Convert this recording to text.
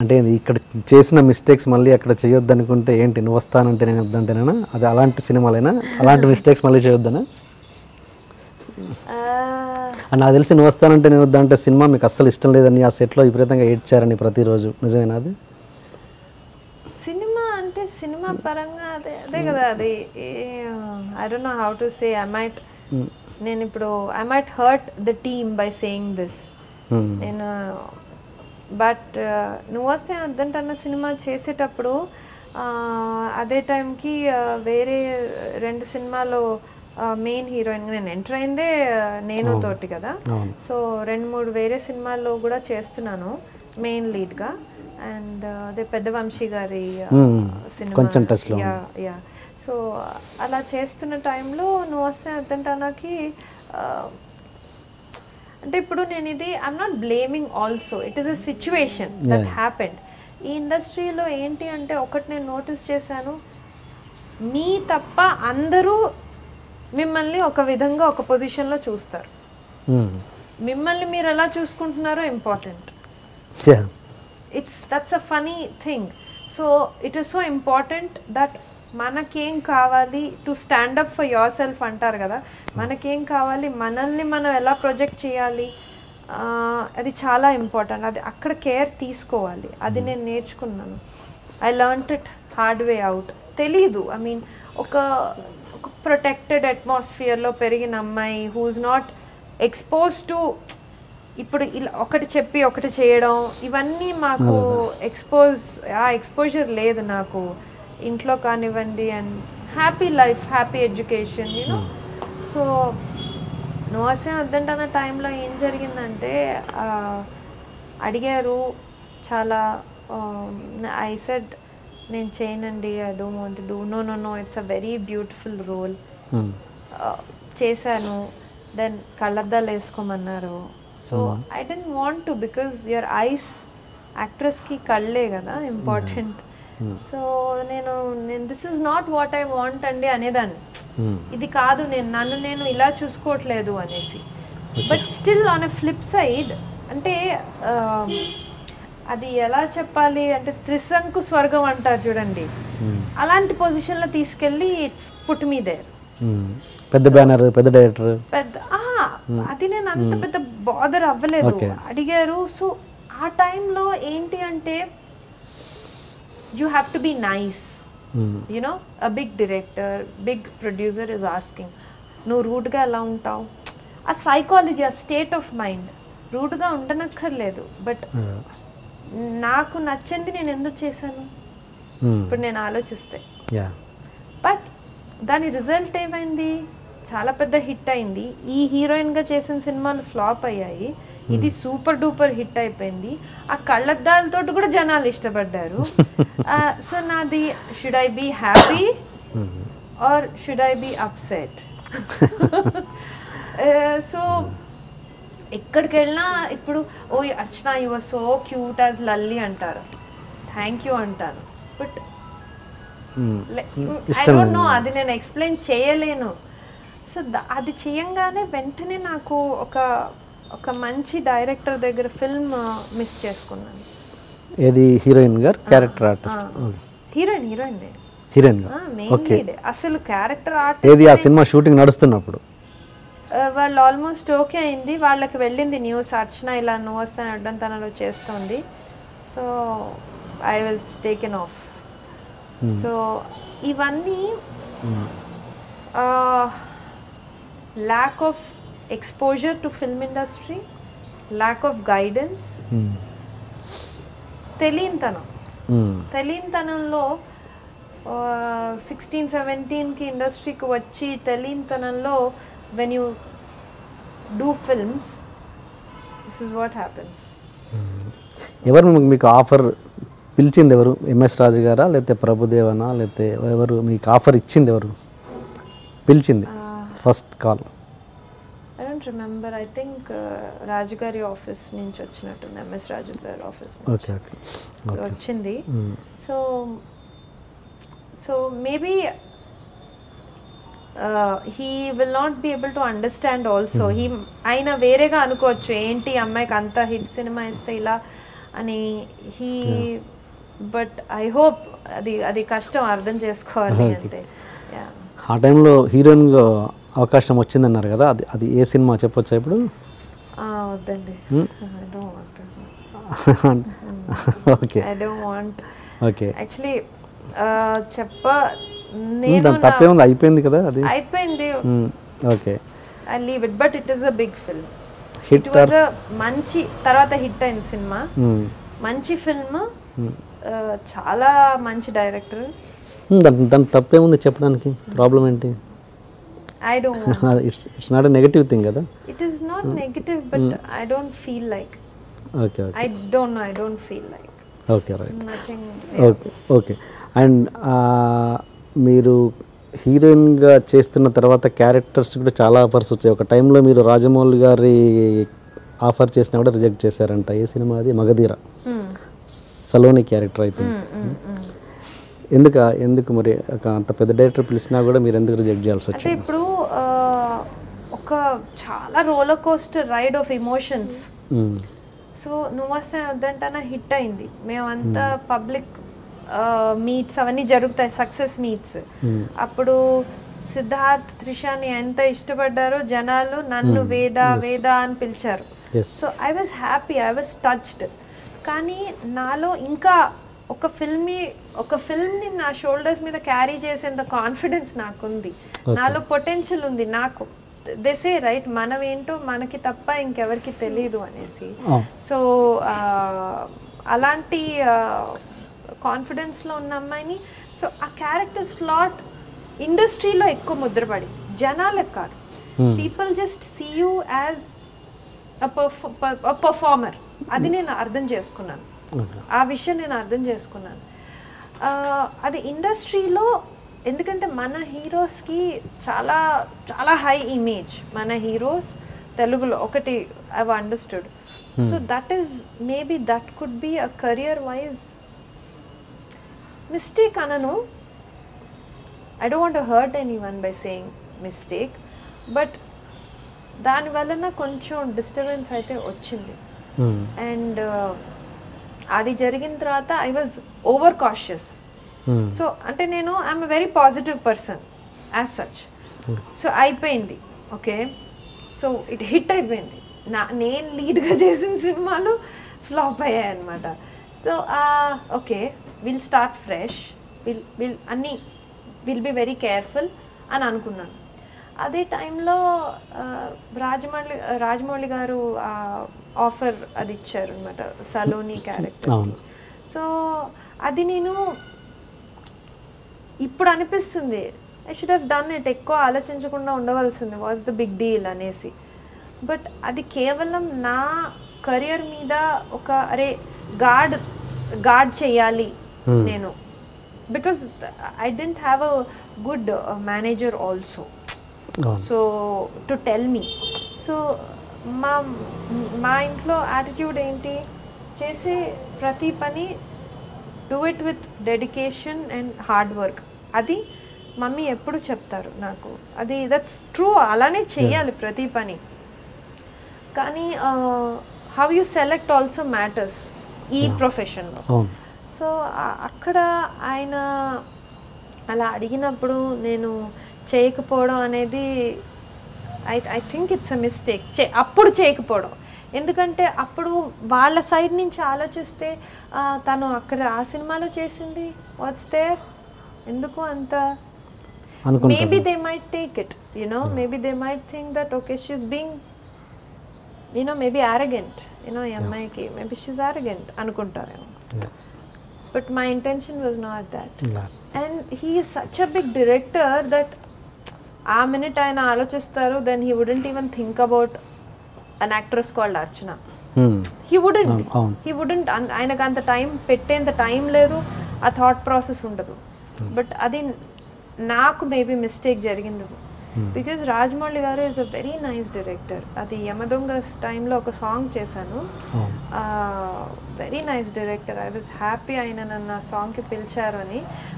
అంటే ఇక్కడ చేసిన మిస్టేక్స్ మళ్ళీ అక్కడ చేయొద్దు అనుకుంటే ఏంటి, నువ్వు వస్తానంటే నేను వద్దంటేనా, అది అలాంటి సినిమాలైనా అలాంటి మిస్టేక్స్ మళ్ళీ చేయొద్దనా? నాకు తెలిసి నువ్వు వస్తానంటే నేను వద్దంటే సినిమా మీకు అస్సలు ఇష్టం లేదని ఆ సెట్లో విపరీతంగా ఏడ్చారని ప్రతిరోజు, నిజమేనా అది? సినిమా అంటే సినిమా పరంగా అదే కదా, అది I don't know how to say. నేను ఇప్పుడు I might hurt the team by saying this. నేను బట్ నువ్వు వస్తే వద్దంటన్న సినిమా చేసేటప్పుడు అదే టైంకి వేరే 2 సినిమాలో మెయిన్ హీరోయిన్గా నేను ఎంటర్ అయిందే నేను తోటి కదా. సో 2-3 వేరే సినిమాల్లో కూడా చేస్తున్నాను మెయిన్ లీడ్గా. అండ్ అదే పెద్ద వంశీ గారి సినిమా. యా సో అలా చేస్తున్న టైంలో నువ్వు వస్తే వద్దంటానాకి అంటే ఇప్పుడు నేను ఇది I'm not blaming also, it is a situation that happened. ఈ ఇండస్ట్రీలో ఏంటి అంటే ఒకటి నేను నోటీస్ చేశాను, మీ తప్ప అందరూ మిమ్మల్ని ఒక విధంగా ఒక పొజిషన్లో చూస్తారు. మిమ్మల్ని మీరు ఎలా చూసుకుంటున్నారో important. That's a funny thing. So it is so important that మనకేం కావాలి, to stand up for yourself అంటారు కదా, మనకేం కావాలి, మనల్ని మనం ఎలా ప్రొజెక్ట్ చేయాలి, అది చాలా ఇంపార్టెంట్. అది అక్కడ కేర్ తీసుకోవాలి. అది నేను నేర్చుకున్నాను. I learnt it hard way out. తెలీదు, ఐ మీన్ ఒక ప్రొటెక్టెడ్ అట్మాస్ఫియర్లో పెరిగిన అమ్మాయి హూజ్ నాట్ ఎక్స్పోజ్ టు ఇప్పుడు ఇలా ఒకటి చెప్పి ఒకటి చేయడం, ఇవన్నీ మాకు ఎక్స్పోజర్ లేదు నాకు ఇంట్లో కానివ్వండి. And happy life, happy education, you know. So నువ్వు వస్తే వద్దంటన్న టైంలో ఏం జరిగిందంటే అడిగారు చాలా. ఐ సెడ్ నేను చేయనండి, I don't want to do. No it's a very beautiful role. చేశాను. దెన్ కళ్ళద్దాలు వేసుకోమన్నారు. So I don't want to, because your eyes, యాక్ట్రెస్కి కళ్ళే కదా ఇంపార్టెంట్. సో నేను this is not what I want అండి అనేదాన్ని. ఇది కాదు, నేను ఇలా చూసుకోవట్లేదు అనేసి. But still on a flip side అంటే అది ఎలా చెప్పాలి అంటే త్రిశంకు స్వర్గం అంటారు చూడండి, అలాంటి పొజిషన్లో తీసుకెళ్ళి ఇట్స్ పుట్ మీ దేర్. పెద్ద బ్యానర్, పెద్ద డైరెక్టర్, అది నేను అంత పెద్ద బాదర్ అవ్వలేదు. అడిగారు. సో ఆ టైంలో ఏంటి అంటే you have to be nice, you know. A big director, big producer is asking, no rude ga ela untav. A psychology, a state of mind, rude ga undanakkarledu, but నాకు నచ్చింది నేను ఎందుకు చేశాను ఇప్పుడు నేను ఆలోచిస్తే. బట్ దాని రిజల్ట్ ఏమైంది, చాలా పెద్ద హిట్ అయింది. ఈ హీరోయిన్గా చేసిన సినిమాలు ఫ్లాప్ అయ్యాయి, ఇది సూపర్ డూపర్ హిట్ అయిపోయింది. ఆ కళ్ళద్దాలతో కూడా జనాలు ఇష్టపడ్డారు. సో నాది, should I be happy or should I be upset? So ఎక్కడికి వెళ్ళినా ఇప్పుడు oh Archana you are so cute as Lalli అంటారు, థ్యాంక్ యూ అంటాను. బట్ ఐ డోంట్ నో, అది నేను ఎక్స్ప్లెయిన్ చేయలేను. సో అది చేయంగానే వెంటనే నాకు ఒక మంచి డైరెక్టర్ దగ్గర ఫిల్మ్ మిస్ చేసుకున్నాను. ఏది హీరోయిన్ గారు, క్యారెక్టర్ ఆర్టిస్ట్? Heroine okay. అసలు క్యారెక్టర్ ఆర్టిస్ట్ ఏది ఆ సినిమా షూటింగ్ నడుస్తున్నప్పుడు వాళ్ళు ఆల్మోస్ట్ ఓకే అయింది, వాళ్ళకి వెళ్ళింది న్యూస్, అర్చన ఇలా నువ్వు వస్తాను అడ్డం తనలో చేస్తుంది. So I was taken of. So ఇవన్నీ lack of exposure to film industry, lack of guidance, తెలియనితనంలో 16-17కి ఇండస్ట్రీకి వచ్చి తెలియనితనంలో when you do films, this is what happens. ఎవరు మీకు ఆఫర్ పిలిచింది? ఎవరు? ఎంఎస్ రాజు గారా లేకపోతే ప్రభుదేవనా లేకపోతే ఎవరు మీకు ఆఫర్ ఇచ్చింది? ఎవరు పిలిచింది first call? I don't remember. I think Raju గారి ఆఫీస్ నుంచి వచ్చినట్టుంది, ఎంఎస్ రాజు గారి ఆఫీస్ నుంచి వచ్చింది. So maybe he will not be able to understand also. ఆయన వేరేగా అనుకోవచ్చు, ఏంటి అమ్మాయికి అంత హిట్ సినిమా ఇస్తే ఇలా అని హీ బట్ ఐ హోప్ అది కష్టం అర్థం చేసుకోవాలి అంటే. ఆ టైంలో హీరోయిన్గా అవకాశం వచ్చిందన్నారు కదా, అది ఏ సినిమా చెప్పొచ్చా ఇప్పుడు? వద్దండి, okay I don't want. Okay actually దాని తప్పేముంది, అయిపోయింది కదా అది. అయిపోయింది. Okay, I leave it, but it is a big film. Hit it was a మంచి, తర్వాత హిట్ అయింది సినిమా, మంచి ఫిల్మ్, చాలా మంచి డైరెక్టర్. దాని తప్పేముంది చెప్పడానికి, ప్రాబ్లం ఏంటి? I don't want. It's not a negative thing కదా. It is not negative, but I don't feel like. Okay. I don't know, I don't feel like. Okay, right. Nothing. Okay. And మీరు హీరోయిన్గా చేస్తున్న తర్వాత characters కూడా చాలా offers వచ్చాయి. ఒక టైంలో మీరు రాజమౌళి గారి ఆఫర్ చేసినా కూడా రిజెక్ట్ చేశారంట. ఏ సినిమా అది? మగధీర, సలోని క్యారెక్టర్ అయితే. ఎందుకు మరి అంత పెద్ద డైరెక్టర్ పిలిచినా కూడా మీరు ఎందుకు రిజెక్ట్ చేయాల్సి వచ్చింది? అంటే ఇప్పుడు ఒక చాలా roller coaster ride of emotions. So నువ్వు వస్తే వద్దంటా హిట్ అయింది. మేమంతా పబ్లిక్ మీట్స్ అవన్నీ జరుగుతాయి, సక్సెస్ మీట్స్. అప్పుడు సిద్ధార్థ్, త్రిషాని ఎంత ఇష్టపడ్డారో జనాలు, నన్ను వేద అని పిలిచారు. So I was happy, I was touched. కానీ నాలో ఇంకా ఒక ఫిల్మ్ని నా షోల్డర్స్ మీద క్యారీ చేసేంత కాన్ఫిడెన్స్ నాకుంది, నాలో పొటెన్షియల్ ఉంది. నాకు దేసే రైట్, మనం ఏంటో మనకి తప్ప ఇంకెవరికి తెలియదు అనేసి. సో అలాంటి కాన్ఫిడెన్స్లో ఉన్న అమ్మాయిని, సో ఆ క్యారెక్టర్ స్లాట్ ఇండస్ట్రీలో ఎక్కువ ముద్రపడి, జనాలకు కాదు, people just see you as a performer. అది నేను అర్థం చేసుకున్నాను, ఆ విషయం నేను అర్థం చేసుకున్నాను. అది ఇండస్ట్రీలో, ఎందుకంటే మన హీరోస్కి చాలా చాలా హై ఇమేజ్. మన హీరోస్ తెలుగులో ఒకటి I understood. So that is maybe that could be a career wise mistake అనను. I don't want to hurt anyone by saying mistake, but దానివలన కొంచెం డిస్టర్బెన్స్ అయితే వచ్చింది. అండ్ అది జరిగిన తర్వాత I was over cautious. So అంటే నేను I'm a very positive person as such. So అయిపోయింది, ఓకే. సో ఇట్ హిట్ అయిపోయింది. నేను లీడ్గా చేసిన సినిమాలు ఫ్లాప్ అయ్యాయి అనమాట. So okay, will start fresh, will be very careful అని అనుకున్నాను. అదే టైంలో రాజమౌళి గారు ఆఫర్ అది ఇచ్చారు అనమాట, సలోని క్యారెక్టర్. సో అది నేను ఇప్పుడు అనిపిస్తుంది, I should have done it, ఎక్కువ ఆలోచించకుండా ఉండవలసింది, వాట్స్ ద బిగ్ డీల్ అనేసి. బట్ అది కేవలం నా కెరియర్ మీద ఒక అరే గార్డ్ చేయాలి నేను, because I didn't have a good manager also, so to tell me. So మా ఇంట్లో యాటిట్యూడ్ ఏంటి, చేసే ప్రతి పని do it with dedication and hard work. అది మమ్మీ ఎప్పుడు చెప్తారు నాకు, అది దట్స్ ట్రూ, అలానే చెయ్యాలి ప్రతి పని. కానీ how you select also matters ఈ ప్రొఫెషన్లో. సో అక్కడ ఆయన అలా అడిగినప్పుడు నేను చేయకపోవడం అనేది I think it's a mistake. అప్పుడు చేయకపోవడం, ఎందుకంటే అప్పుడు వాళ్ళ సైడ్ నుంచి ఆలోచిస్తే తను అక్కడ ఆ సినిమాలో చేసింది వాట్స్ దేర్, ఎందుకు అంత, maybe they might take it, you know, maybe they might think that okay she's being maybe arrogant, ఈ అమ్మాయికి మేబీ షీఈస్ arrogant అనుకుంటారేమో. But my intention was not that. And he is such a big director that ఆ minute ఆయన ఆలోచిస్తారు, then he wouldn't even think about an actress called Archana. He wouldn't ఆయనకు అంత time పెట్టేంత time లేదు, ఆ thought process ఉండదు. But అది నాకు మేబీ మిస్టేక్ జరిగింది, బికాజ్ రాజమౌళి గారు is a very nice director. అది యమదొంగ టైంలో ఒక సాంగ్ చేశాను, very nice director. I was happy ఆయన నన్ను ఆ సాంగ్కి పిలిచారు అని.